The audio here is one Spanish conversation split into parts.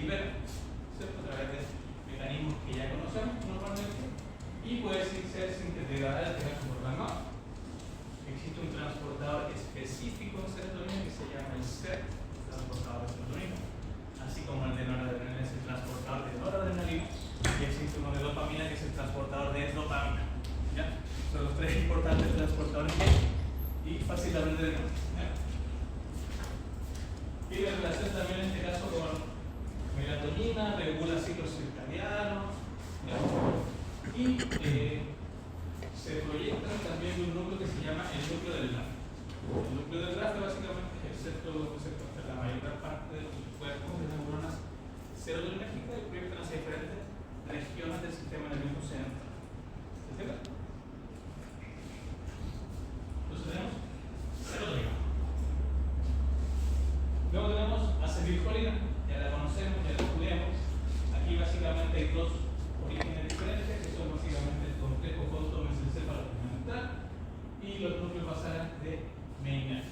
libera, ¿cierto? A través de mecanismos que ya conocemos normalmente, y puede ser sintetizada de forma más. Existe un transportador específico de serotonina que se llama el CERT, transportador de serotonina, así como el de noradrenalina es el transportador de noradrenalina, y existe uno de dopamina que es el transportador de dopamina. ¿Ya? Son los tres importantes transportadores y fácil de aprender. Tiene relación también en este caso con melatonina, regula ciclos circadianos, y se proyectan también de un núcleo que se llama el núcleo del GRAF. El núcleo del GRAF básicamente es el centro donde se encuentra la mayor parte del cuerpo de neuronas serotoninérgicas y proyectan hacia diferentes regiones del sistema nervioso central. ¿Se entiende? Entonces tenemos serotonina. Luego tenemos acetilcolina, ya la conocemos, ya la estudiamos. Aquí básicamente hay dos orígenes diferentes, que son básicamente el complejo fotomesencéfalo fundamental y los núcleos basales de Meiner.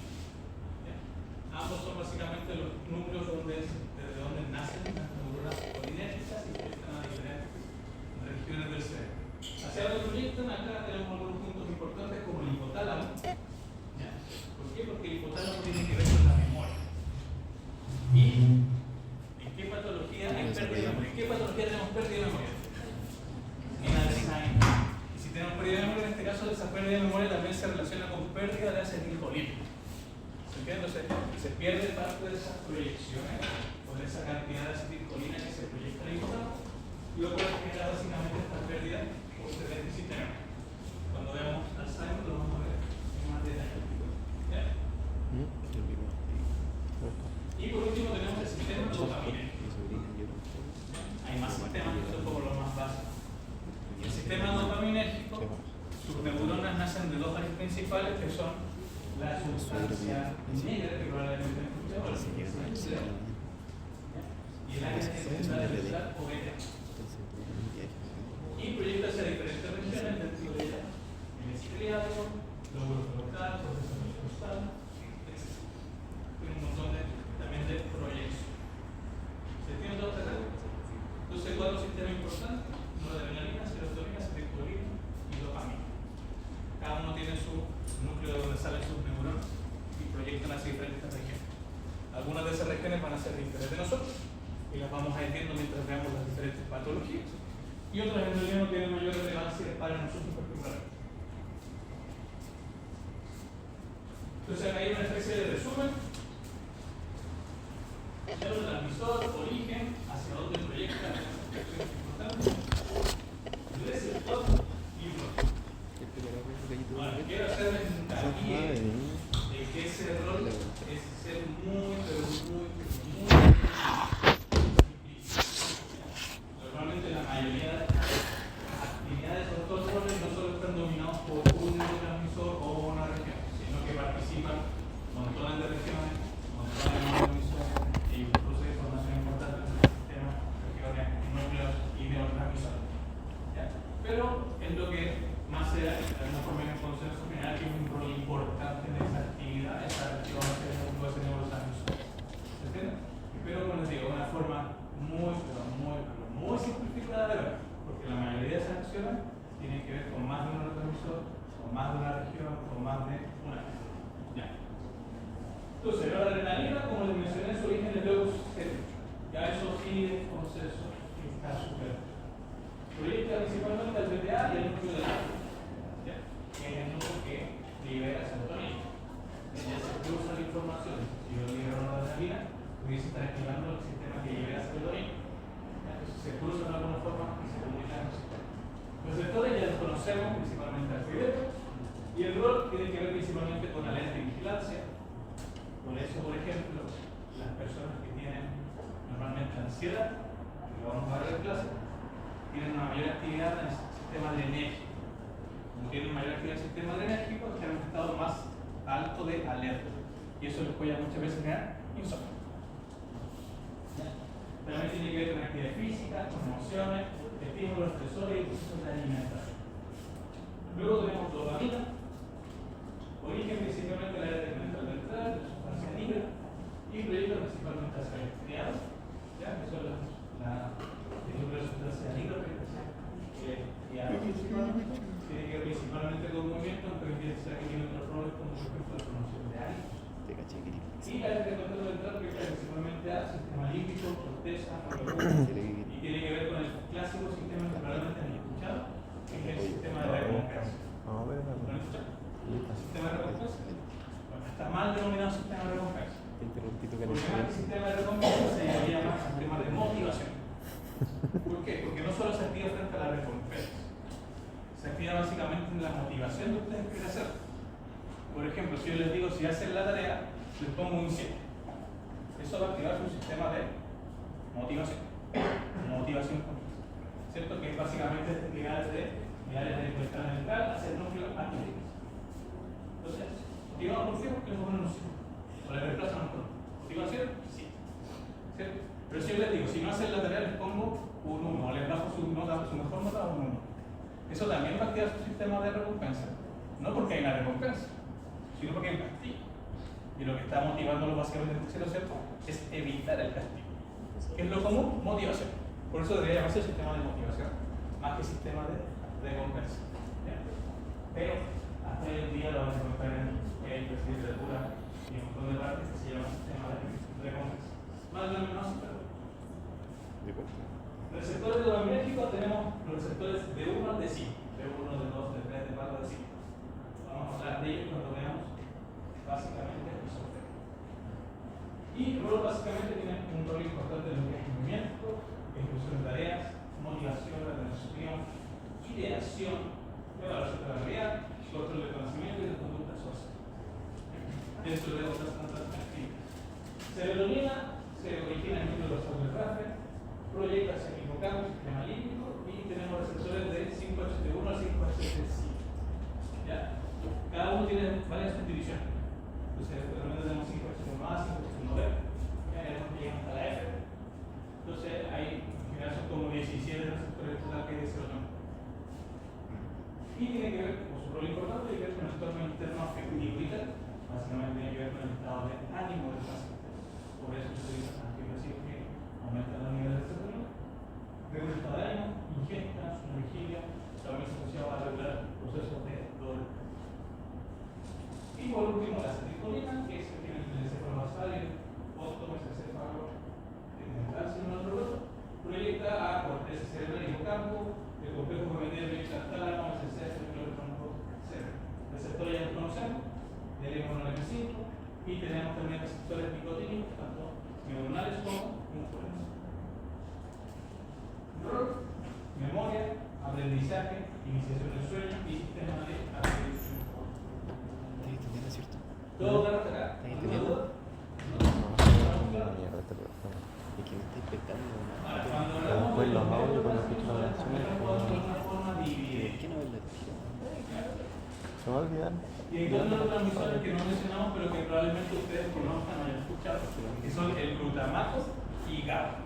Ambos son básicamente los núcleos desde donde nacen las neuronas colinérgicas y proyectan a diferentes regiones del cerebro. Hacia donde proyectan, acá tenemos algunos puntos importantes como el hipotálamo. ¿Por qué? Porque el hipotálamo tiene que ver con la memoria. ¿Y en qué patología hay pérdida de memoria? ¿En qué patología tenemos pérdida de memoria? En Alzheimer. Y si tenemos pérdida de memoria, en este caso, esa pérdida de memoria también se relaciona con pérdida de acetilcolina. Entonces, se pierde parte de esas proyecciones o de esa cantidad de acetilcolina que se proyecta en el hipotálamo, y lo puede generar básicamente esta pérdida por déficit de memoria. Cuando veamos Alzheimer, lo vamos a ver en más detalle. ¿Ya? Y por último, tenemos el sistema dopaminérgico. Hay más sistemas que son como los más básicos. El sistema dopaminérgico, sus neuronas nacen de dos áreas principales que son la sustancia negra, que probablemente han escuchado, y el área central o beta. Y proyecta hacia diferentes regiones dentro de ella: el estriado, lóbulo frontal, proceso costal, etc. Tiene un montón también de proyección. ¿Se entiende todo este reto? Entonces, cuatro sistemas importantes: noradrenalina, serotonina, acetilcolina y dopamina. Cada uno tiene su núcleo de donde salen sus neuronas y proyectan hacia diferentes regiones. Algunas de esas regiones van a ser diferentes de nosotros y las vamos a ir viendo mientras veamos las diferentes patologías, y otras en realidad no tienen mayor relevancia para nosotros particularmente. Entonces acá hay una especie de resumen: neurotransmisor, origen, hacia dónde proyecta, es importante, receptor y rol. Bueno, quiero hacerles hincapié de que ese rol es ser muy, pero muy difícil. Normalmente la mayoría de las actividades de estos roles no solo están dominados por un neurotransmisor o una región, sino que participan montones de regiones, montones de neurotransmisores y incluso de información importante en el sistema, regiones, núcleos y neurotransmisores. Pero es lo que más se da, de alguna forma, en el consenso general, que es un rol importante en esa actividad, esa actividad que es el neurotransmisor. ¿Se entiende? Pero, como les digo, de una forma muy simplificada de ver, porque la mayoría de esas acciones tienen que ver con más de un neurotransmisor, con más de una región, con más de una región. Ya. Entonces, la adrenalina, como les mencioné, su origen es luego ya eso sigue el consenso que está superado. Proyecta principalmente al BTA y al núcleo de la que es el núcleo que libera serotonina. Ya se cruza la información. Si yo libero una adrenalina, pudiese estar activando el sistema que libera serotonina. Entonces se cruzan de alguna forma y se comunican los sistemas. Los receptores ya los conocemos, principalmente al cerebro, y el rol tiene que ver principalmente con alerta y vigilancia. Por eso, por ejemplo, las personas que tienen normalmente ansiedad, que lo vamos a ver en clase, tienen una mayor actividad en el sistema adrenérgico. Como tienen mayor actividad en el sistema adrenérgico, tienen un estado más alto de alerta. Y eso les puede muchas veces generar insomnio. También tiene que ver con actividad física, con emociones, estímulos, estresores y procesos de alimentación. Luego tenemos dopamina, origen principalmente de la área tegmental ventral, de la sustancia negra, y proyecta principalmente hacia el estriado, que son las no lo conocen, y tiene que ver con el clásico sistema que probablemente han escuchado, que es el sistema de recompensa. ¿Lo han escuchado? ¿Sistema de recompensa? Bueno, está mal denominado sistema de recompensa. Porque más que sistema de recompensa se llama sistema de motivación. ¿Por qué? Porque no solo se activa frente a la recompensa, se activa básicamente en la motivación de ustedes que hacer. Por ejemplo, si yo les digo, si hacen la tarea, les pongo un 7. Eso va a activar un sistema de motivación. Motivación continua. ¿Cierto? Que es básicamente actividades de cuestión mental, hacer núcleo actividades. Entonces, motivamos por qué, porque les ponen un 7. O le reemplazan por motivación, sí. ¿Cierto? Pero si yo les digo, si no hacen la tarea, les pongo un 1, o les bajo su nota, su mejor nota a un 1. Eso también va a activar su sistema de recompensa. No porque hay una recompensa, sino porque hay un castigo. Y lo que está motivándolo básicamente en tercero, ¿cierto?, es evitar el castigo. ¿Qué es lo común? Motivación. Por eso debería llamarse sistema de motivación, más que sistema de recompensa. ¿Ya? Pero hasta hoy en día lo van a encontrar en literatura y un montón de partes que se llama sistema de recompensa. Más o menos, pero receptores dopaminérgicos tenemos los receptores de 1 al de 5, de 1, de 2, de 3, de 4, de 5. Vamos a hablar de ellos cuando veamos básicamente el software. Y el rol básicamente tiene un rol importante en lo que es movimiento, ejecución de tareas, motivación, retención, ideación, evaluación de la realidad, control de conocimiento y de conducta social. Dentro de otras tantas actividades. Serotonina se origina en el núcleo dorsal del tráfico, proyecta hacia el hipocampo, sistema límbico, y tenemos receptores de 5HT1 a 5HT5. ¿Ya? Cada uno tiene varias subdivisiones. Entonces, realmente tenemos 5HT1A, 5HT1B, ya veremos que llegan hasta la F. Entonces, hay en general son como 17 receptores total que es serotonina. Y tiene que ver, como su rol importante, tiene que ver con el entorno interno afectivo y tal. Básicamente tiene que ver con el estado de ánimo del paciente. Por eso se dice antidepresivos que aumentan los niveles de serotonina. Luego el estado de ánimo, ingesta, su vigilia, también se asociaba a regular procesos de dolor. Y por último, la acetilcolina, que es el que tiene el encéfalo basal y el encéfalo mental, si no lo recuerdo, proyecta a corteza cerebral y hipocampo, el complejo familiar de tálamo, el cerebro, el clorotrónico cerebro. Receptores ya los conocemos, del M1-M5, y tenemos también receptores nicotínicos, tanto neuronales como musculares. Rol, memoria, aprendizaje, iniciación del sueño y sistema de atención. ¿Estás entendiendo, cierto? ¿Todo claro hasta acá? ¿Estás entendiendo? Mierda, este programa. Es que me está expectando. Ahora, cuando hablamos Después de los los audios, cuando neurotransmisores, escucho la canción, también lo podemos de alguna forma dividir. ¿Por qué no ves la tía? Se me va a olvidar. Y hay dos neurotransmisores que no mencionamos, pero que probablemente ustedes conozcan o hayan escuchado, que son el glutamato y GABA.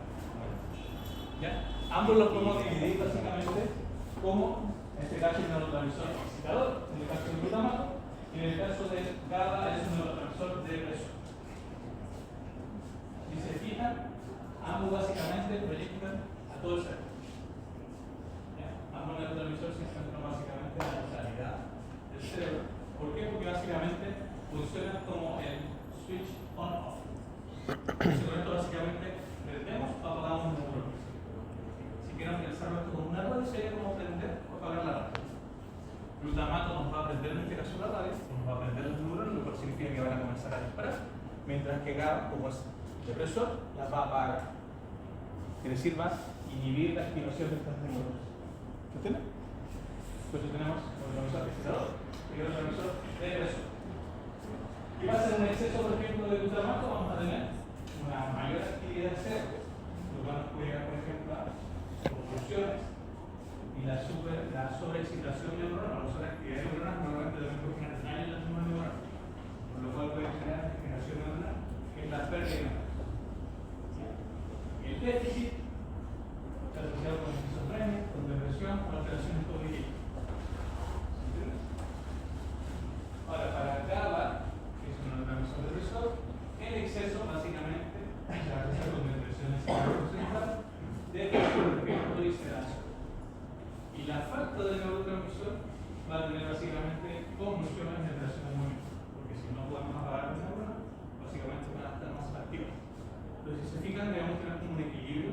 ¿Ya? Ambos los podemos dividir básicamente como, en este caso, el neurotransmisor excitador, en el caso del glutamato, y en el caso de GABA es un neurotransmisor depresor. Si se fijan, ambos básicamente proyectan a todo el cerebro. ¿Ya? Ambos neurotransmisores se encuentran básicamente en la totalidad del cerebro. ¿Por qué? Porque básicamente funcionan como el switch on-off. Entonces, con esto básicamente prendemos o apagamos un neurón. Si quieren pensarlo esto como una radio, sería como prender o apagar la radio. Glutamato nos va a prender en este caso la radio, nos va a prender los neurones, lo cual significa que van a comenzar a disparar, mientras que GABA, como es depresor, las va a apagar. Es decir, va a inhibir la activación de estas neuronas. ¿Se entiende? Por eso tenemos el neurotransmisor excitador y el neurotransmisor depresor. ¿Qué pasa en un exceso, por ejemplo, de glutamato? Vamos a tener una mayor actividad del cerebro, lo cual nos puede llevar, por ejemplo, a convulsiones y la sobreexcitación neuronal, o la sobreactividad neuronal normalmente también puede generar daño en las mismas neuronas, por lo cual puede generar degeneración neuronal, que es la pérdida. El déficit está asociado con esquizofrenia, con depresión, con alteraciones cognitivas. Ahora, para GABA, que es un neurotransmisor depresor, el exceso básicamente se asocia con depresiones central, depresión, efecto y sedación. Y la falta de neurotransmisor va a tener básicamente convulsiones y alteraciones de movimiento, porque si no podemos apagar la neurona, básicamente van a estar más activas. Pero si se fijan, debemos tener como un equilibrio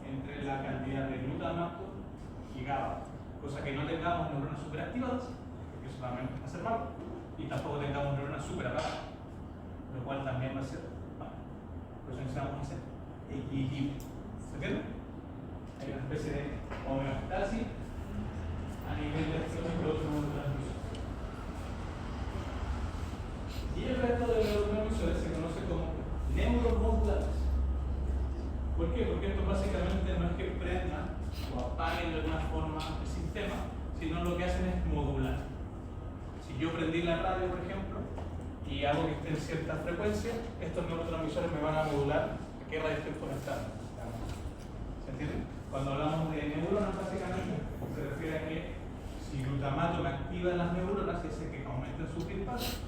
entre la cantidad de glutamato y GABA, cosa que no tengamos neuronas superactivadas, porque eso también va a ser malo, y tampoco tengamos neuronas superapagadas, lo cual también va a ser malo. Por eso necesitamos ese equilibrio. ¿Se entiende? Hay una especie de homeostasis a nivel de estos neurotransmisores. Y el resto de los neurotransmisores se conoce como neuromodulares. ¿Por qué? Porque esto básicamente no es que prendan o apaguen de alguna forma el sistema, sino lo que hacen es modular. Si yo prendí la radio, por ejemplo, y hago que esté en cierta frecuencia, estos neurotransmisores me van a modular a qué radio estoy conectando. ¿Se entiende? Cuando hablamos de neuronas, básicamente se refiere a que si glutamato me activa las neuronas y hace que aumenten sus disparos,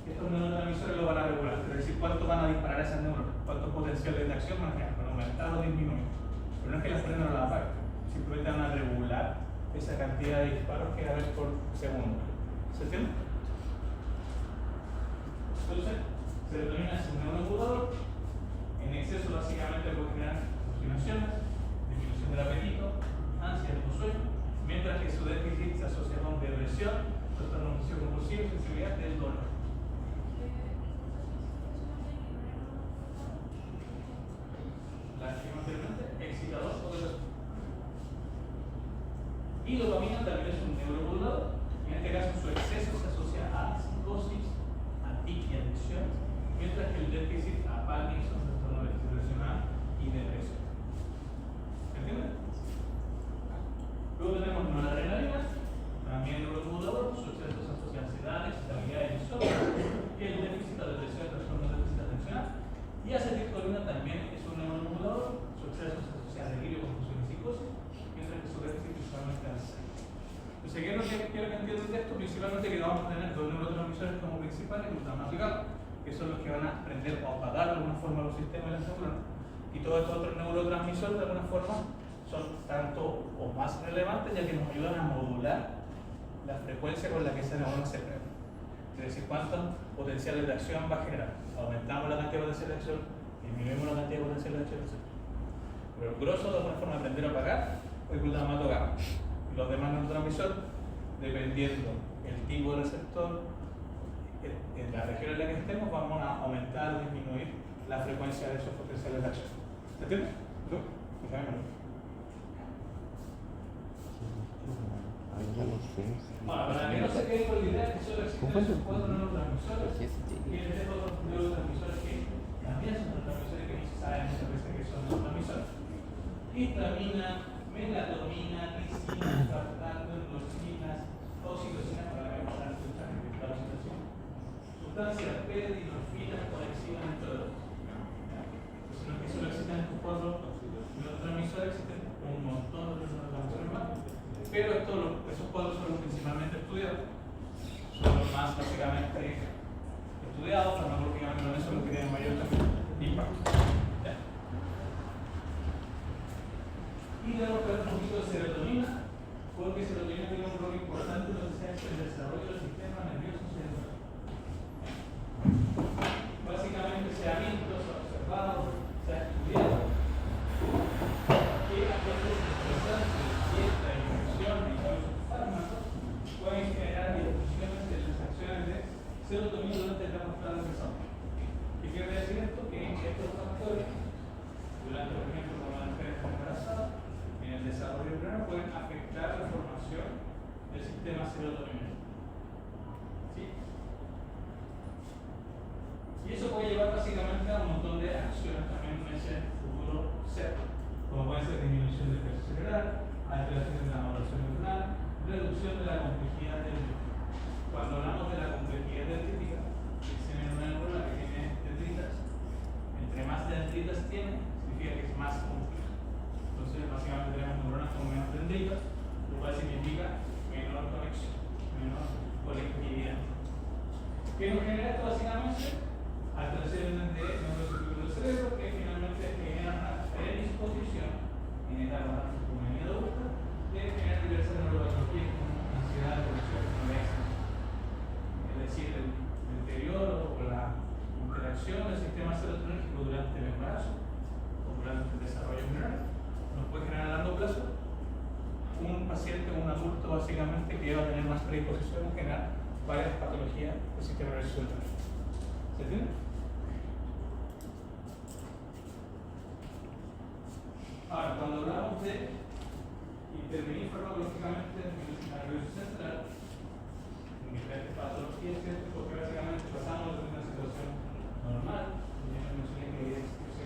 estos neurotransmisores lo van a regular, es decir, cuánto van a disparar esas neuronas, cuántos potenciales de acción van a generar, van a aumentar o disminuir. Pero no es que las frenan o las apaguen, simplemente van a regular esa cantidad de disparos que va a haber por segundo. ¿Se entiende? Entonces, serotonina es un neuromodulador, en exceso básicamente puede generar alucinaciones, disminución del apetito, ansias o sueño, mientras que su déficit se asocia con depresión, trastorno obsesivo compulsivo y sensibilidad del dolor. La que anteriormente, excitador o depresor. Y dopamina también es un neuromodulador. En este caso, su exceso se asocia a psicosis, a tic y adicción, mientras que el déficit a Parkinson, trastorno depresional y depresión. ¿Se entiende? Luego tenemos noradrenalina, también neuromodulador, su exceso se asocia a ansiedad, excitabilidad y insomnio, y el déficit a depresión, trastorno de déficit atencional. Y acetilcolina también es un neuromodulador, su exceso se asocia a delirio, confusión y psicosis, mientras que su déficit principalmente al Alzheimer. Entonces, ¿qué es lo que quiero que entiendan de esto? Principalmente que vamos a tener dos neurotransmisores como principales, glutamato y GABA, que son los que van a prender o apagar de alguna forma los sistemas de las neuronas. Y todos estos otros neurotransmisores de alguna forma son tanto o más relevantes, ya que nos ayudan a modular la frecuencia con la que esa neurona se prende. Es decir, cuántos potenciales de acción va a generar. Aumentamos la cantidad de potencial de acción, disminuimos la cantidad de potencial de acción, etc. Pero el grosso de alguna forma de aprender a apagar es el glutamato GABA. Y los demás neurotransmisores, dependiendo el tipo de receptor, en la región en la que estemos, vamos a aumentar o disminuir la frecuencia de esos potenciales de acción. ¿Se entiende? ¿Tú? Ahora, para que no se quede con la idea que solo existen esos cuatro neurotransmisores, tienen estos otros neurotransmisores que también son neurotransmisores que no se sabe muchas veces que son neurotransmisores. Histamina, melatonina, lisina, sartano, endorfinas, oxitocina, para que vamos a dar la oxitocina, sustancias pedinorfinas, conexivas, entre otros. Entonces, no es que solo existen estos cuatro neurotransmisores, existen un montón de neurotransmisores más. Pero esos cuadros son los principalmente estudiados, son los más básicamente estudiados, farmacológicamente son los que tienen mayor impacto. ¿Ya? Y tenemos que ver un poquito de serotonina, porque serotonina tiene un rol importante en lo que se hace el desarrollo del sistema nervioso central. Básicamente se ha visto, se ha observado, se ha estudiado que a veces dieta, infección, incluso fármacos, pueden generar disfunciones en las acciones de serotonina durante la postura de persona. ¿Qué quiere decir esto? Que estos factores, durante, por ejemplo, cuando la mujer está embarazada, en el desarrollo embrionario pueden afectar la formación del sistema serotoninérgico. ¿Sí? Y eso puede llevar básicamente a un montón de acciones también en ese futuro cerca, como puede ser disminución del peso cerebral, alteración de la maduración neuronal, reducción de la complejidad dendrítica. Cuando hablamos de la complejidad dendrítica, dicen en una neurona que tiene dendritas, entre más dendritas tiene, significa que es más compleja. Entonces, básicamente tenemos neuronas con menos dendritas, lo cual significa menor conexión, menor conectividad. ¿Qué nos genera esto básicamente? Alteraciones de neurocircuitos del cerebro que finalmente generan una predisposición en etapas juvenil adulta de generar diversas neuropatologías como ansiedad, depresión, anorexia. Es decir, el deterioro o la interacción del sistema serotonérgico durante el embarazo lleva a tener más predisposición a generar varias patologías del sistema nervioso central. ¿Se entiende? Ahora, cuando hablamos de intervenir farmacológicamente en el sistema nervioso central, en diferentes patologías, ¿cierto? Porque básicamente pasamos de una situación normal, ya mencioné que debía existirse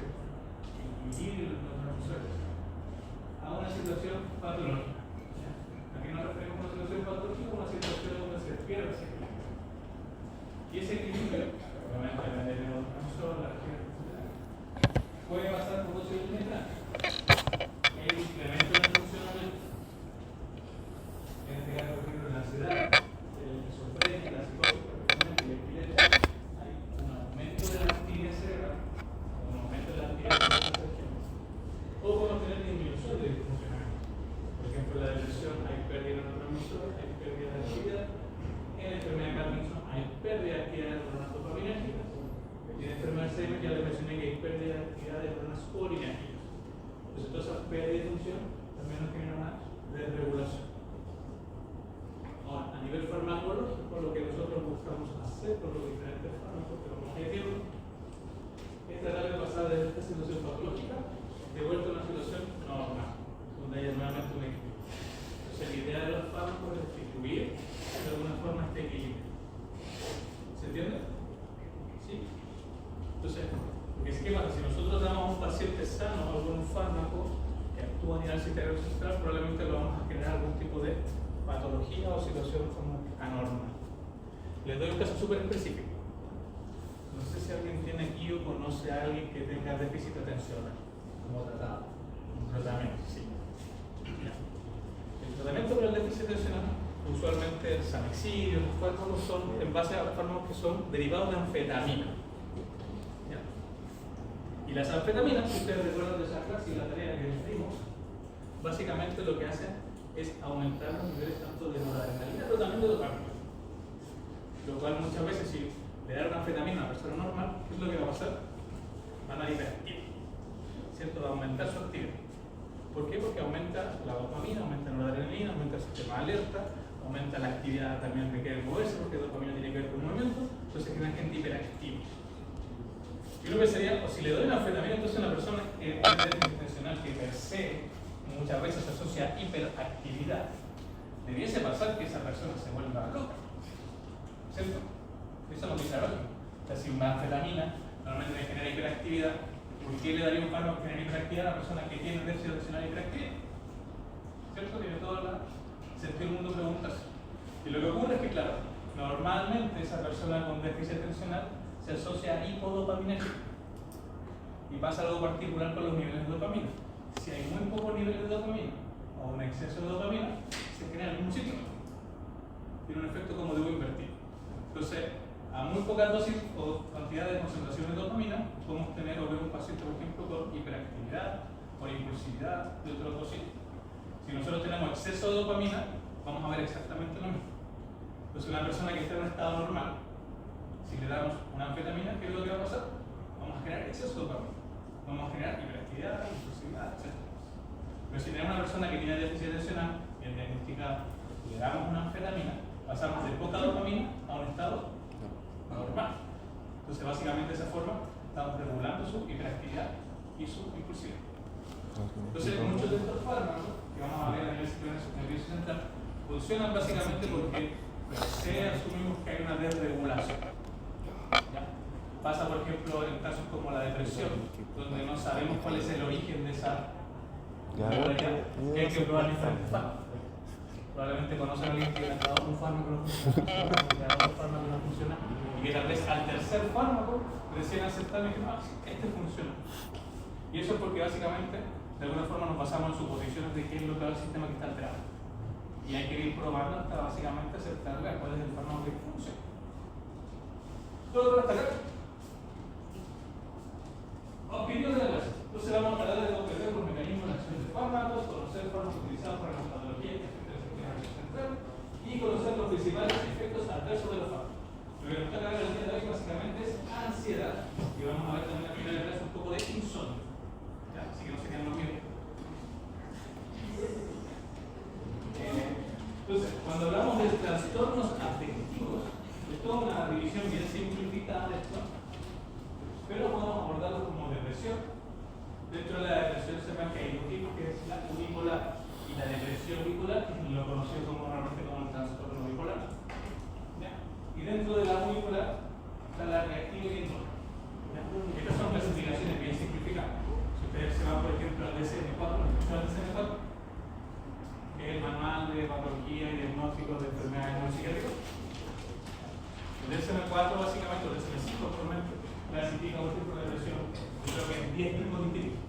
inhibir los neurotransmisores, a una situación patológica. ¿A qué nos referimos a una situación patológica? Una situación donde se pierde ese equilibrio. Y ese equilibrio, obviamente depende del neurotransmisor, la región, etc., puede pasar por dos circunstancias. El incremento de funcionamiento, en este caso, por ejemplo, la ansiedad, el esquizofrenia, la psicosis, y el epilepsia, hay un aumento de la actividad cerebral, un aumento de la actividad de las regiones, o podemos tener disminución de funcionamiento. Por ejemplo, en la depresión hay pérdida de neurotransmisores, hay pérdida de actividad. En la enfermedad de Parkinson hay pérdida de actividad de neuronas dopaminérgicas. Y en la enfermedad de Alzheimer ya les mencioné que hay pérdida de actividad de neuronas colinérgicas. Entonces, toda esa pérdida de función también nos genera una desregulación. Ahora, a nivel farmacológico, lo que nosotros buscamos hacer con los diferentes fármacos que vamos a ir es tratar de pasar de esta situación patológica de vuelta a una situación normal, donde haya nuevamente un equilibrio. Entonces, la idea de los fármacos es distribuir de alguna forma este equilibrio. ¿Se entiende? ¿Sí? Entonces, porque ¿qué pasa? Si nosotros damos a un paciente sano algún fármaco que actúa a nivel sistema central, probablemente lo vamos a generar algún tipo de patología o situación como anormal. Les doy un caso súper específico. No sé si alguien tiene aquí o conoce a alguien que tenga déficit atencional como tratado. Un tratamiento, sí. El tratamiento para el déficit atencional, usualmente el Sanexidio, los fármacos son en base a fármacos que son derivados de anfetamina. ¿Ya? Y las anfetaminas, si ustedes recuerdan de esa clase y la tarea que les dimos, básicamente lo que hacen es aumentar los niveles tanto de noradrenalina, pero también de dopamina. Lo cual muchas veces, si le dan una anfetamina a una persona normal, ¿qué es lo que va a pasar? Van a hiperactivar, ¿cierto? Va a aumentar su actividad. ¿Por qué? Porque aumenta la dopamina, aumenta la noradrenalina, aumenta el sistema de alerta, aumenta la actividad también que quiere moverse, porque la dopamina tiene que ver con el movimiento, entonces genera gente hiperactiva. Yo lo que sería, o si le doy una anfetamina, entonces una persona que tiene déficit atencional que per se muchas veces se asocia a hiperactividad, debiese pasar que esa persona se vuelva loca, ¿cierto? Eso es lo que dice la lógica. O sea, si una anfetamina normalmente genera hiperactividad, ¿por qué le daría un fármaco que genera hiperactividad a una persona que tiene déficit atencional y hiperactividad? ¿Cierto? Tiene todo el sentido del mundo preguntarse. Y lo que ocurre es que, claro, normalmente esa persona con déficit atencional se asocia a hipodopaminérgica. Y pasa algo particular con los niveles de dopamina. Si hay muy pocos niveles de dopamina o un exceso de dopamina, se genera en el mismo sitio. Tiene un efecto como de U invertido. Entonces, a muy pocas dosis o cantidad de concentración de dopamina, podemos tener o ver un paciente, por ejemplo, con hiperactividad, con impulsividad de otros dos sitios. Si nosotros tenemos exceso de dopamina, vamos a ver exactamente lo mismo. Entonces, una persona que está en un estado normal, si le damos una anfetamina, ¿qué es lo que va a pasar? Vamos a generar exceso de dopamina. Vamos a generar hiperactividad, impulsividad, etc. Pero si tenemos una persona que tiene déficit atencional, bien diagnosticada, y le damos una anfetamina, pasamos de poca dopamina a un estado normal. Entonces, básicamente de esa forma, estamos regulando su hiperactividad y su impulsividad. Entonces, muchos de estos fármacos que vamos a ver a nivel nervioso central funcionan básicamente porque asumimos que hay una desregulación. ¿Ya? Pasa, por ejemplo, en casos como la depresión, donde no sabemos cuál es el origen de esa bipolaridad, que hay que probar diferentes fármacos. Probablemente conocen a alguien que le ha dado un fármaco no funciona, que le ha dado otro fármaco no funciona, y que tal vez al tercer fármaco recién aceptaron que este funciona. Y eso es porque básicamente, de alguna forma, nos basamos en suposiciones de qué es lo que es el sistema que está alterado. Y hay que ir probando hasta básicamente aceptar cuál es el fármaco que funciona. ¿Todo para hasta acá? Opinión de la clase. Entonces vamos a tratar de comprender los mecanismos de acción de fármacos, conocer fármacos utilizados para la patología y central y conocer los principales efectos adversos de los fármacos. Lo que nos toca ver el día de hoy básicamente es ansiedad y vamos a ver también al final de la clase un poco de insomnio. ¿Ya? Así que no se queden dormidos. Entonces, cuando hablamos de patología y diagnósticos de enfermedades neuropsiquiátricas. El DSM-4 básicamente, o el DSM-5 actualmente, clasifica un tipo de depresión, yo creo que en 10 tipos distintos.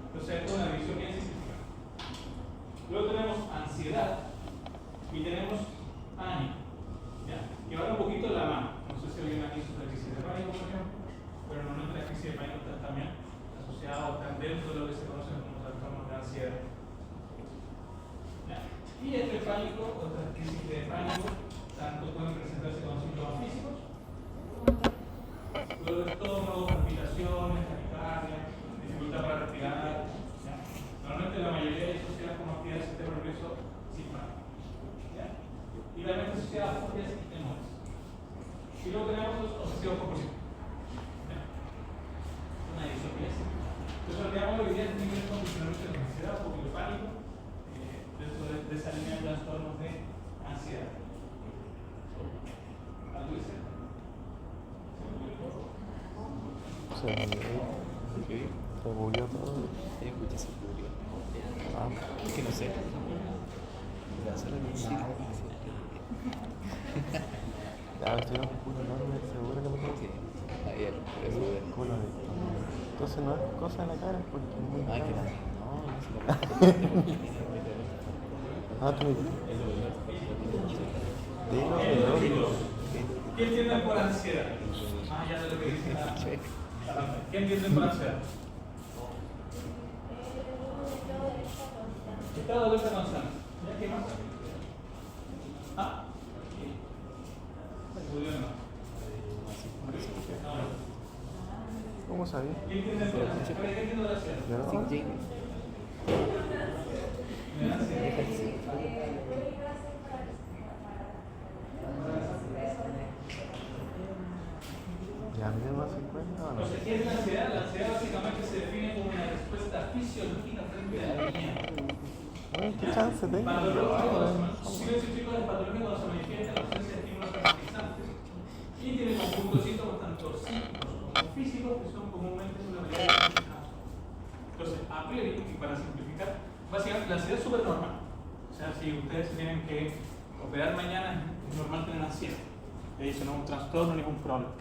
Entonces, esto es una división bien científica. Luego tenemos ansiedad y tenemos pánico. Que van un poquito de la mano. No sé si alguien aquí sufre crisis de pánico, por ejemplo, pero normalmente las crisis de pánico están también asociadas o están dentro de lo que se conoce como trastornos de ansiedad. Y este pánico, otras crisis de pánico, tanto pueden presentarse con síntomas físicos, dolor de estómago, palpitaciones, taquicardia, dificultad para respirar. Normalmente la mayoría es asociada con actividad del sistema nervioso simpático. Y realmente asociada a fobias y temores. Y luego tenemos los obsesivos compulsivos. Una división bien simple. Entonces, lo que hago hoy día es nivel de condicionamiento de ansiedad, porque el pánico, dentro de esa línea de trastornos de ansiedad. ¿Algo dice? Se bugueó todo. Escucha ese público. Ah, Es que no sé. Solo me dice. ya, estoy un culo enorme, seguro que me tengo que Ayer, por eso. culo de esto. Entonces no es cosa de la cara, porque es muy Ah, que grande. no se lo Ah, tú. Dilo, dilo. ¿Qué entienden por ansiedad? Ah, ya sé lo que dice la. ¿Qué entienden por ansiedad? Estado de alerta constante. ¿Ya qué más? Ah, ¿Cómo sabía? ¿qué entienden por ansiedad? ¿Qué entienden por ansiedad? ¿Yo no? Sí, Ya, me más 50 o no. Entonces, ¿qué es la ansiedad? La ansiedad básicamente se define como una respuesta fisiológica frente al miedo. Bueno, ¿qué chance tengo? Patológico es patológico cuando se manifiesta en la ausencia de estímulos tranquilizantes y tiene conjuntos de síntomas tanto psíquicos como físicos que son comúnmente una medida de casos. Entonces, a priori, y para simplificar, básicamente la ansiedad es súper normal. O sea, si ustedes tienen que operar mañana, es normal tener ansiedad. Eso no es un trastorno ni es un problema.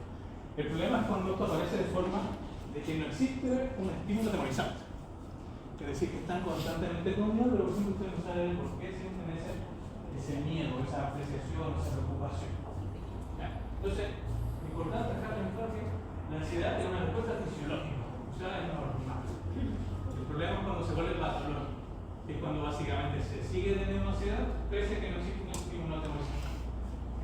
El problema es cuando esto aparece de forma de que no existe un estímulo atemorizante. Es decir, que están constantemente con miedo, pero por ejemplo ustedes no saben por qué sienten ese miedo, esa apreciación, esa preocupación. ¿Ya? Entonces, lo importante es dejar claro que la ansiedad es una respuesta fisiológica, o sea, es normal. El problema es cuando se vuelve patológico, que es cuando básicamente se sigue teniendo ansiedad, pese a que no existe un estímulo atemorizante.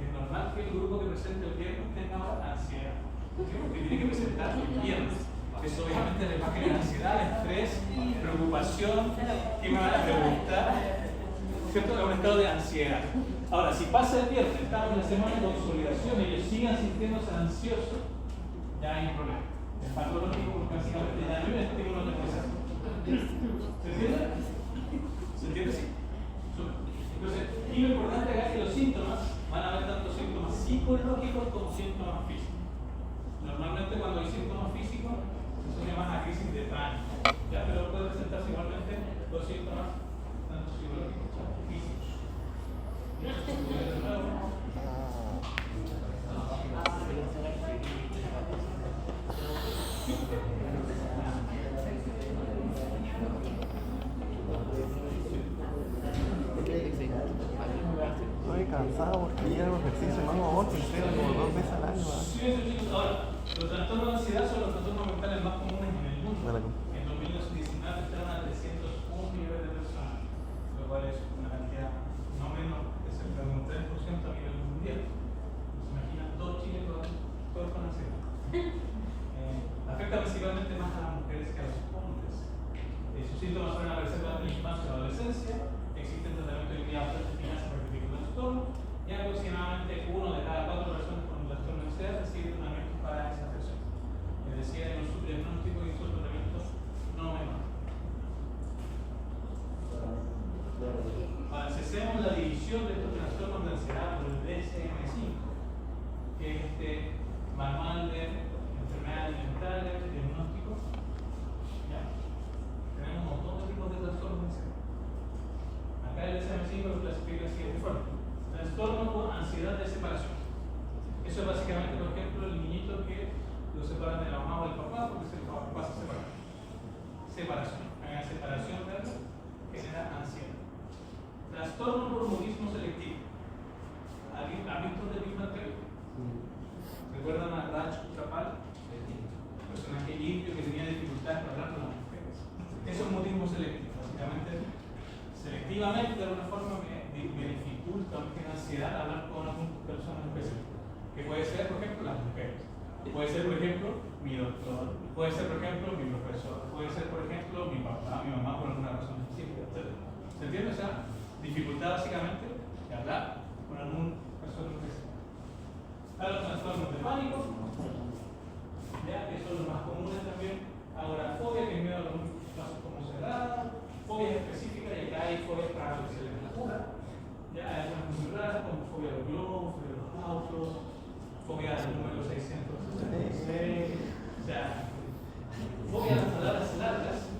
Es normal que el grupo que presente el viernes tenga ahora ansiedad. Porque tiene que presentar el viernes. Eso obviamente le va a generar ansiedad, estrés, preocupación, ¿qué me van a preguntar? ¿Cierto? Es un estado de ansiedad. Ahora, si pasa el viernes, estamos en la semana de consolidación y ellos sigan sintiéndose ansiosos, ya hay un problema. Es patológico porque básicamente ya no hay un estímulo de ansiedad. ¿Se entiende? ¿Se entiende? Sí. Entonces, y lo importante acá es que los síntomas van a haber tanto síntomas psicológicos como síntomas físicos. Normalmente cuando hay síntomas físicos, eso se llama la crisis de pánico. Ya, pero puede presentarse igualmente los síntomas tanto psicológicos como físicos. Estoy cansado porque ya hago ejercicio, no hago otro, entreno como 2 veces al año. Sí, chicos. Ahora, los trastornos de ansiedad son los trastornos mentales más comunes en el mundo. En 2019 estaban a 301 millones de personas, lo cual es una cantidad no menor, de cerca de un 3% a nivel mundial. Se imaginan todo Chile todos con ansiedad. Afecta principalmente más a las mujeres que a los hombres. Sus síntomas suelen aparecer durante la infancia o la adolescencia. Existen tratamientos de guía eficaces para el trastorno y aproximadamente 1 de cada 4 personas con un trastorno de ansiedad recibe tratamientos para esa afección. Es decir, en un subdiagnóstico y un tratamiento no menor. Ahora, si hacemos la división de estos trastornos de ansiedad por el DSM-5, que es este manual de enfermedades mentales, diagnóstico, ¿ya? Tenemos un montón de tipos de trastornos de ansiedad. Acá el DSM-5 lo clasifica fuerte. Trastorno por ansiedad de separación. Eso es básicamente, por ejemplo, el niñito que lo separan de la mamá o del papá porque el papá se separa. Separación. Hay una separación de algo que genera ansiedad. Trastorno por mutismo selectivo. ¿Alguien ha visto The Big Bang Theory? ¿Recuerdan a Raj Chapal? Personaje indio que tenía dificultades para hablar con las mujeres. Eso es mutismo selectivo. Básicamente, selectivamente, de alguna forma, me dificulta, me genera ansiedad hablar con alguna persona específica. Que puede ser, por ejemplo, las mujeres. Puede ser, por ejemplo, mi doctor. Puede ser, por ejemplo, mi profesor. Puede ser, por ejemplo, mi papá, mi mamá, por alguna razón específica, etc. ¿Se entiende? O sea, dificultad básicamente de hablar con alguna persona específica. Están los trastornos de pánico, ya que son los más comunes también. Agorafobia, que es miedo a los pasos como cerrados. Fobias específicas, y acá hay fobias para lo que se les cura. Ya hay algunas muy raras, como fobia a los globos, fobia a los autos, fobia al número 666. O sea, fobia a las palabras largas.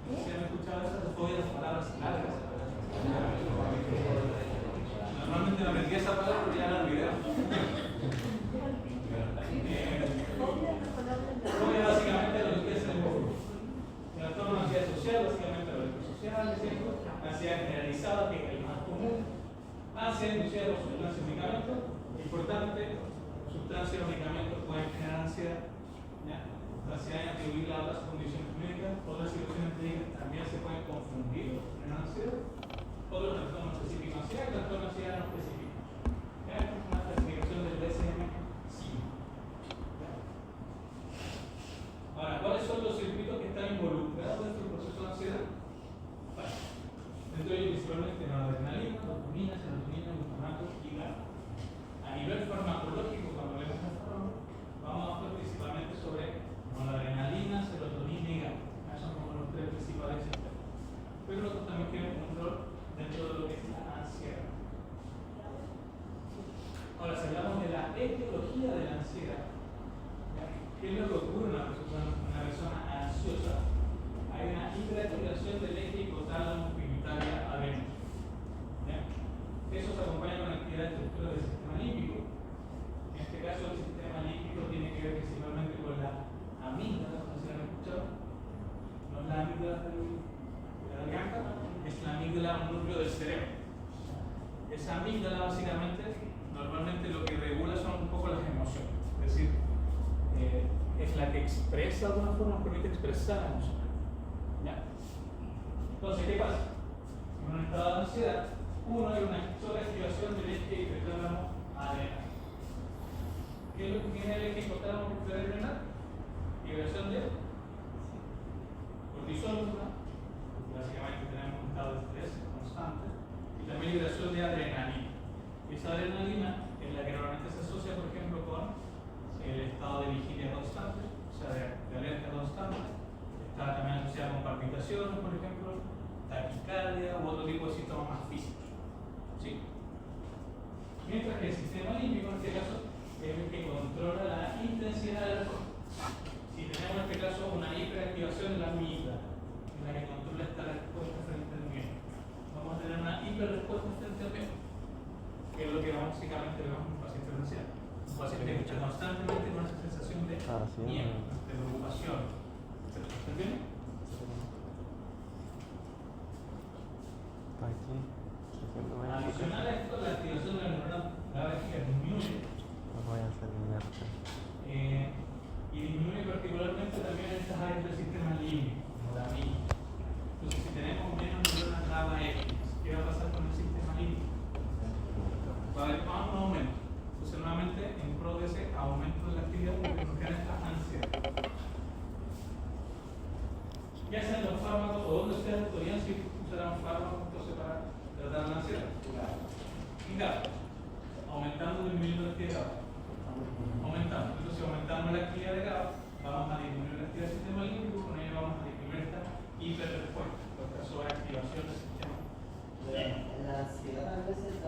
¿Sí han escuchado eso? Fobia a las palabras largas. Normalmente me aprendí esa palabra, pero ya la olvidé. Fobia básicamente a lo que es el trastorno de ansiedad social, básicamente a los redes sociales, ansiedad generalizada, que es el más común. Ansiedad inducida por sustancias y medicamentos. Importante, sustancias o medicamentos pueden generar ansiedad. ¿Ya? La ansiedad es atribuible a otras condiciones médicas, otras situaciones médicas también se pueden confundir en ansiedad. Otro trastorno específico de ansiedad y trastorno de ansiedad no específico. ¿Ya? Una clasificación del DSM-5. Ahora, ¿cuáles son los circuitos que están involucrados en este proceso de ansiedad? Bueno, dentro de ellos principalmente noradrenalina, dopamina, serotonina, glutamato y GABA. A nivel farmacológico, cuando vemos el fármaco, vamos a hablar principalmente sobre noradrenalina, serotonina y GABA. Esos son como los tres principales sistemas. Pero nosotros también tenemos un rol dentro de lo que es la ansiedad. Ahora, si hablamos de la etiología de la ansiedad, ¿qué es lo que ocurre en una persona ansiosa? Hay una hiperactivación del eje hipotálamo pituitaria adrenal. Eso se acompaña con actividad de estructura del sistema límbico. En este caso, el sistema límbico tiene que ver principalmente con la amígdala, no sé si la han escuchado. No es la amígdala de la garganta, es la amígdala, un núcleo del cerebro. Esa amígdala, básicamente, normalmente lo que regula son un poco las emociones. Es decir, es la que expresa de alguna forma, permite expresar la emoción. ¿Ya? Entonces, ¿qué pasa? En un estado de ansiedad, uno hay una sobreactivación del eje hipotálamo adrenal. ¿Qué es lo que tiene el eje hipotálamo adrenal? Liberación de cortisol, básicamente tenemos un estado de estrés constante, y también liberación de adrenalina. Y esa adrenalina es la que normalmente se asocia, por ejemplo, con el estado de vigilia constante, o sea, de alerta constante. Está también asociada con palpitaciones, por ejemplo, taquicardia u otro tipo de síntomas más físicos. ¿Sí? Mientras que el sistema límbico, en este caso, es el que controla la intensidad del alcohol. Si tenemos en este caso una hiperactivación de la amígdala, en la que controla esta respuesta frente al miedo, vamos a tener una hiperrespuesta frente al miedo, que es lo que básicamente vemos en un paciente de ansiedad. Un paciente que está constantemente con esa sensación de miedo, de preocupación. ¿Se entiende? Adicional a esto, la activación de la neurona GABAérgica disminuye. Y disminuye particularmente también en estas áreas del sistema límbico, como la amígdala. Entonces, si tenemos menos neuronas GABAérgicas, ¿qué va a pasar con el sistema límbico? Va a haber un aumento. Entonces, nuevamente, en pro de ese aumento de la actividad, lo que nos genera esta ansiedad. ¿Qué hacen los fármacos o dónde ustedes podrían usar un fármaco entonces para tratar la ansiedad? En GABA, aumentando o disminuyendo la actividad de GABA. Aumentando. Entonces, si aumentamos la actividad de GABA, vamos a disminuir la actividad del sistema límbico, con ello vamos a disminuir esta hiperrespuesta, esta sobreactivación del sistema. La ansiedad a veces se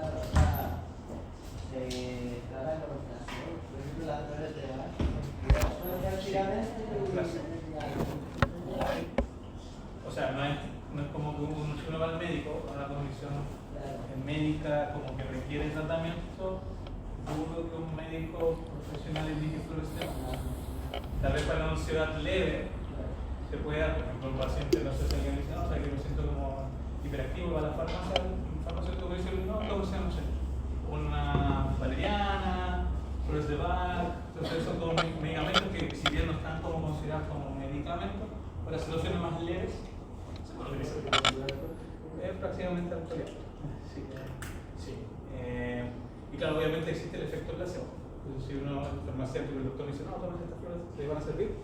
trata con inflación, por ejemplo, la flores de mar. O sea, no no es como que si uno va al médico, a una condición médica como que requiere tratamiento, dudo que un médico profesional indique fluoresceína. Tal vez para una ansiedad leve se puede dar, por ejemplo, un paciente no sé si alguien dice, no, o sea que me siento como hiperactivo, va a la farmacia, un farmacéutico puede decir, no, todo sea, no sé, una valeriana, flores de Bach. Entonces son todos medicamentos que si bien no están como considerados como medicamentos, para situaciones más leves se puede utilizar. Es prácticamente actual. Sí. Sí. Y claro, obviamente existe el efecto placebo. Entonces, si uno, el farmacéutico, el doctor dice, no, todas estas flores le van a servir,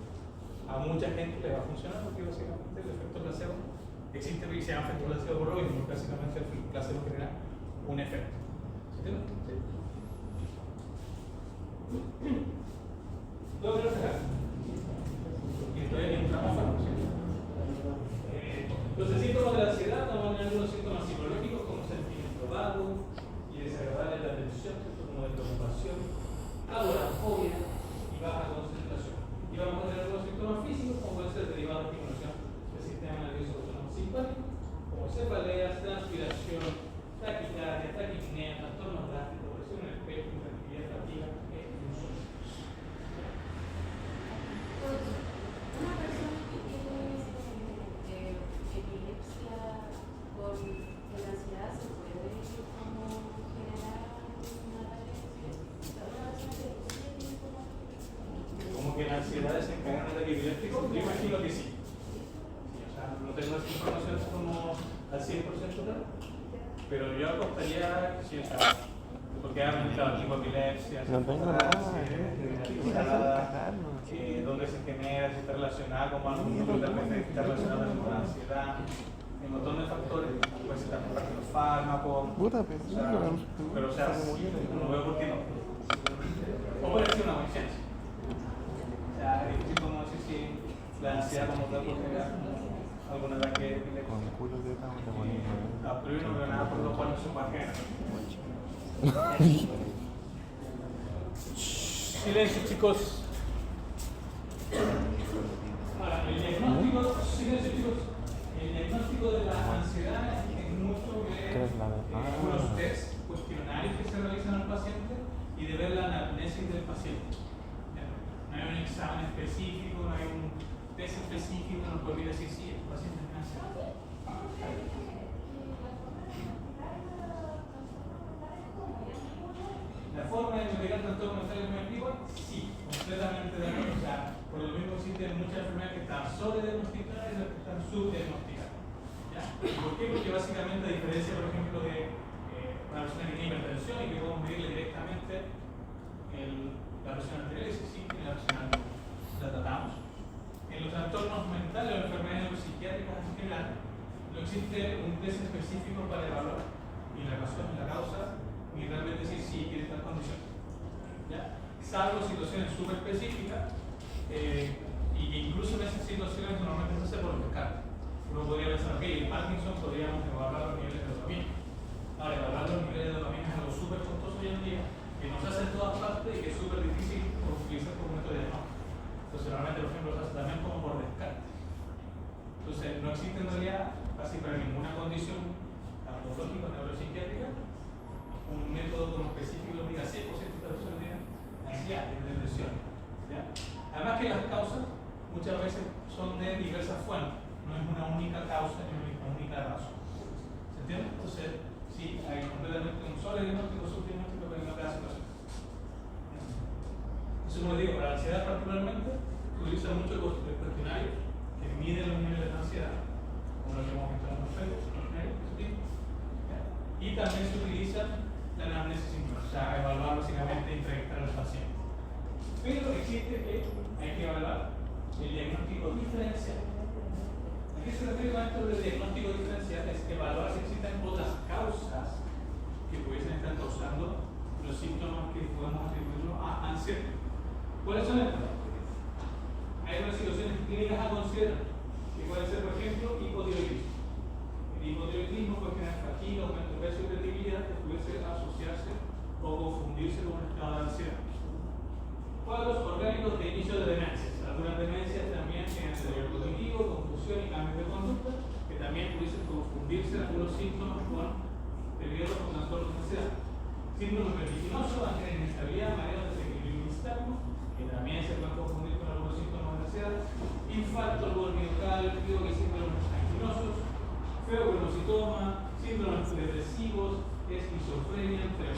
a mucha gente le va a funcionar porque básicamente el efecto placebo existe y se llama efecto placebo por lo mismo, básicamente el placebo genera un efecto. ¿Se entiende? Sí. Luego de y entonces entramos a farmacia. Los síntomas de la ansiedad van a tener algunos síntomas psicológicos como sentimiento vago y desagradable de la atención, como de preocupación, agorafobia y baja concentración. Y vamos a tener algunos síntomas físicos como puede ser derivado de estimulación del sistema nervioso autónomo simpático, como cefaleas, transpiración, taquicardia, taquipnea, trastornos drásticos, presión en el pecho, intranquilidad, fatiga e insomnio. Una persona que tiene epilepsia con la ansiedad se puede como generar una Como que la ansiedad desencadena un ataque epiléptico, yo imagino que sí. O sea, no tengo esta información como al 100% claro, pero yo apostaría que sí, o sea, porque ha aumentado el tipo de epilepsia, No tengo nada. dónde se genera, si está relacionada con algún totalmente está relacionado con la ansiedad, un montón de factores, puede ser también parte de los fármacos, Puta, pero o sea, no veo por qué no. O puede ser una conciencia. O sea, es difícil como decir si la ansiedad como tal puede generar algún ataque epiléptico. con el culo de esta te pones. A priori no veo nada por lo cual no se puede generar. Silencio, chicos. Ahora, el diagnóstico, silencio, chicos. El diagnóstico de la ansiedad es mucho de unos test, cuestionarios que se realizan al paciente y de ver la anamnesis del paciente. No hay un examen específico, no hay un test específico, no puede decir si el paciente tiene ansiedad. La forma de investigar trastornos mentales muy activos, sí, completamente de acuerdo. O sea, por lo mismo existen muchas enfermedades que están sobrediagnosticadas y otras que están subdiagnosticadas. ¿Ya? ¿Por qué? Porque básicamente, a diferencia, por ejemplo, de una persona que tiene hipertensión y que podemos medirle directamente la presión arterial, ese sí tiene la presión arterial. La tratamos. En los trastornos mentales o enfermedades neuropsiquiátricas en general, no existe un test específico para evaluar ni la razón ni la causa, ni realmente decir si tiene tal condición. ¿Ya? Salvo situaciones súper específicas y que incluso en esas situaciones normalmente se hace por descarte. Uno podría pensar, ok, en Parkinson podríamos evaluar los niveles de dopamina. Ahora, evaluar los niveles de dopamina es algo súper costoso hoy en día, que no se hace en todas partes y que es súper difícil utilizar como método de diagnóstico. Entonces, normalmente, por ejemplo, se hace también como por descarte. Entonces, no existe en realidad, casi para ninguna condición patológica o neuropsiquiátrica, un método como específico que diga 100% de las personas tienen ansiedad, tienen depresión. ¿Ya? Además que las causas muchas veces son de diversas fuentes, no es una única causa ni una única razón. ¿Se entiende? Entonces, sí, hay completamente un solo diagnóstico, subdiagnóstico, pero no cada situación. Entonces, como les digo, para la ansiedad particularmente, se utiliza mucho el cuestionario que mide los niveles de ansiedad, como lo que hemos visto en los cuestionarios, y también se utiliza la anamnesis simple, o sea, evaluar básicamente e entrevistar al paciente. Pero existe que hay que evaluar el diagnóstico diferencial. ¿A qué se refiere con esto del diagnóstico diferencial? Es evaluar si existen otras causas que pudiesen estar causando los síntomas que podemos atribuirlo a ansiedad. ¿Cuáles son estas? Hay unas situaciones clínicas a considerar, que pueden ser, por ejemplo, hipotiroidismo. El hipotiroidismo puede generar fatiga, aumento de peso y irritabilidad que pudiese asociarse o confundirse con un estado de ansiedad. Cuadros orgánicos de inicio de demencias. Algunas demencias también tienen deterioro cognitivo, confusión y cambios de conducta, que también pudiesen confundirse algunos síntomas con periodos con trastornos de ansiedad. Síndrome vertiginoso, inestabilidad, mareo, desequilibrio interno, que también se pueden confundir con algunos síntomas de ansiedad. Infarto, albor miocárdico, que síndromes anginosos, febrocelocitoma, síndromes depresivos, esquizofrenia, entre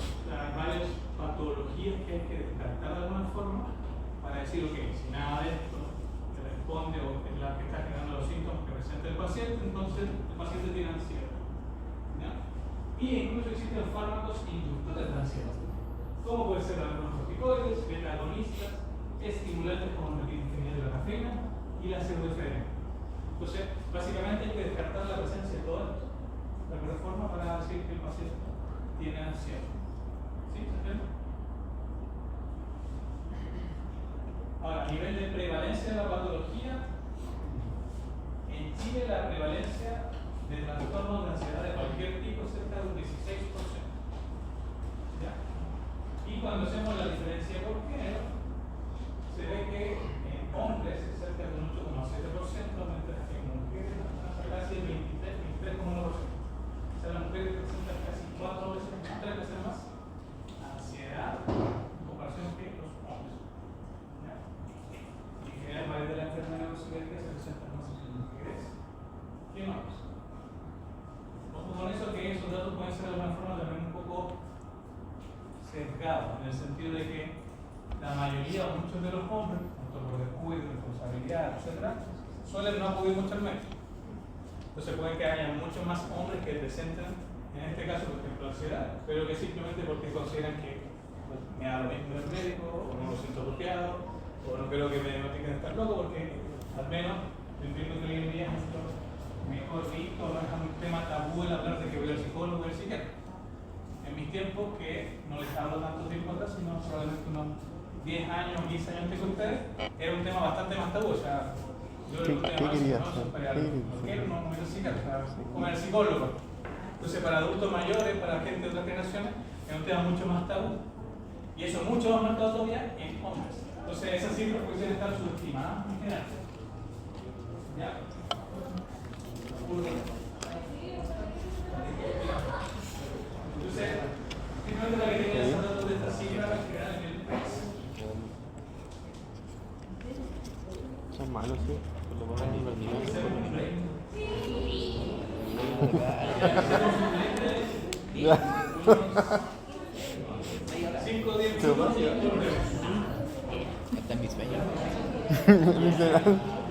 varias patologías que hay que descartar de alguna forma para decir, ok, si nada de esto le responde o es la que está generando los síntomas que presenta el paciente, entonces el paciente tiene ansiedad. ¿Ya? Y incluso existen fármacos inductores de ansiedad, como pueden ser algunos corticoides, beta-agonistas, estimulantes como la metilfenidato de la cafeína y la pseudoefedrina. Entonces, básicamente hay que descartar la presencia de todo esto, de alguna forma, para decir que el paciente tiene ansiedad. ¿Sí? ¿Se entiende? Ahora, a nivel de prevalencia de la patología, en Chile la prevalencia de trastornos de ansiedad de cualquier tipo es cerca de un 16%. ¿Ya? Y cuando hacemos la diferencia por género, se ve que en hombres es cerca de un 8,7%, mientras que en mujeres alcanza casi el 23,1%. O sea, las mujeres presentan casi 4 veces, 3 veces más ansiedad en comparación que los hombres. ¿Ya? Y en general, varias de las enfermedades neuropsiquiátricas se presentan más en mujeres que en hombres. Ojo con eso, que esos datos pueden ser de alguna forma también un poco sesgados, en el sentido de que la mayoría o muchos de los hombres, tanto por descuido, responsabilidad, etc., suelen no acudir mucho al médico. Entonces puede que haya muchos más hombres que presenten, en este caso, por ejemplo, ansiedad, pero que simplemente porque consideran que pues, me da lo mismo el médico, o no lo siento bloqueado, o no creo que me diagnostiquen estar loco, porque al menos entiendo que hoy en día es mucho mejor visto, no es un tema tabú el hablar de que voy al psicólogo o al psiquiatra. En mis tiempos, que no les hablo tanto tiempo atrás, sino probablemente unos 10 años, 15 años antes que ustedes, era un tema bastante más tabú. O sea, yo le pregunté a querías ¿no? hacer? ¿Por qué no me el psiquiatra? Como el psicólogo. Entonces, para adultos mayores, para gente de otras generaciones, es un tema mucho más tabú. Y eso mucho más marcado todavía en hombres. Entonces, esas cifras pueden estar subestimadas en general. ¿Ya? Entonces, simplemente para que tengan esos datos de esta cifra que dan en el país. Son malos, sí. Por lo menos en los Ya. 5 o 10 minutos y volvemos. Hasta en mis sueños. Literal.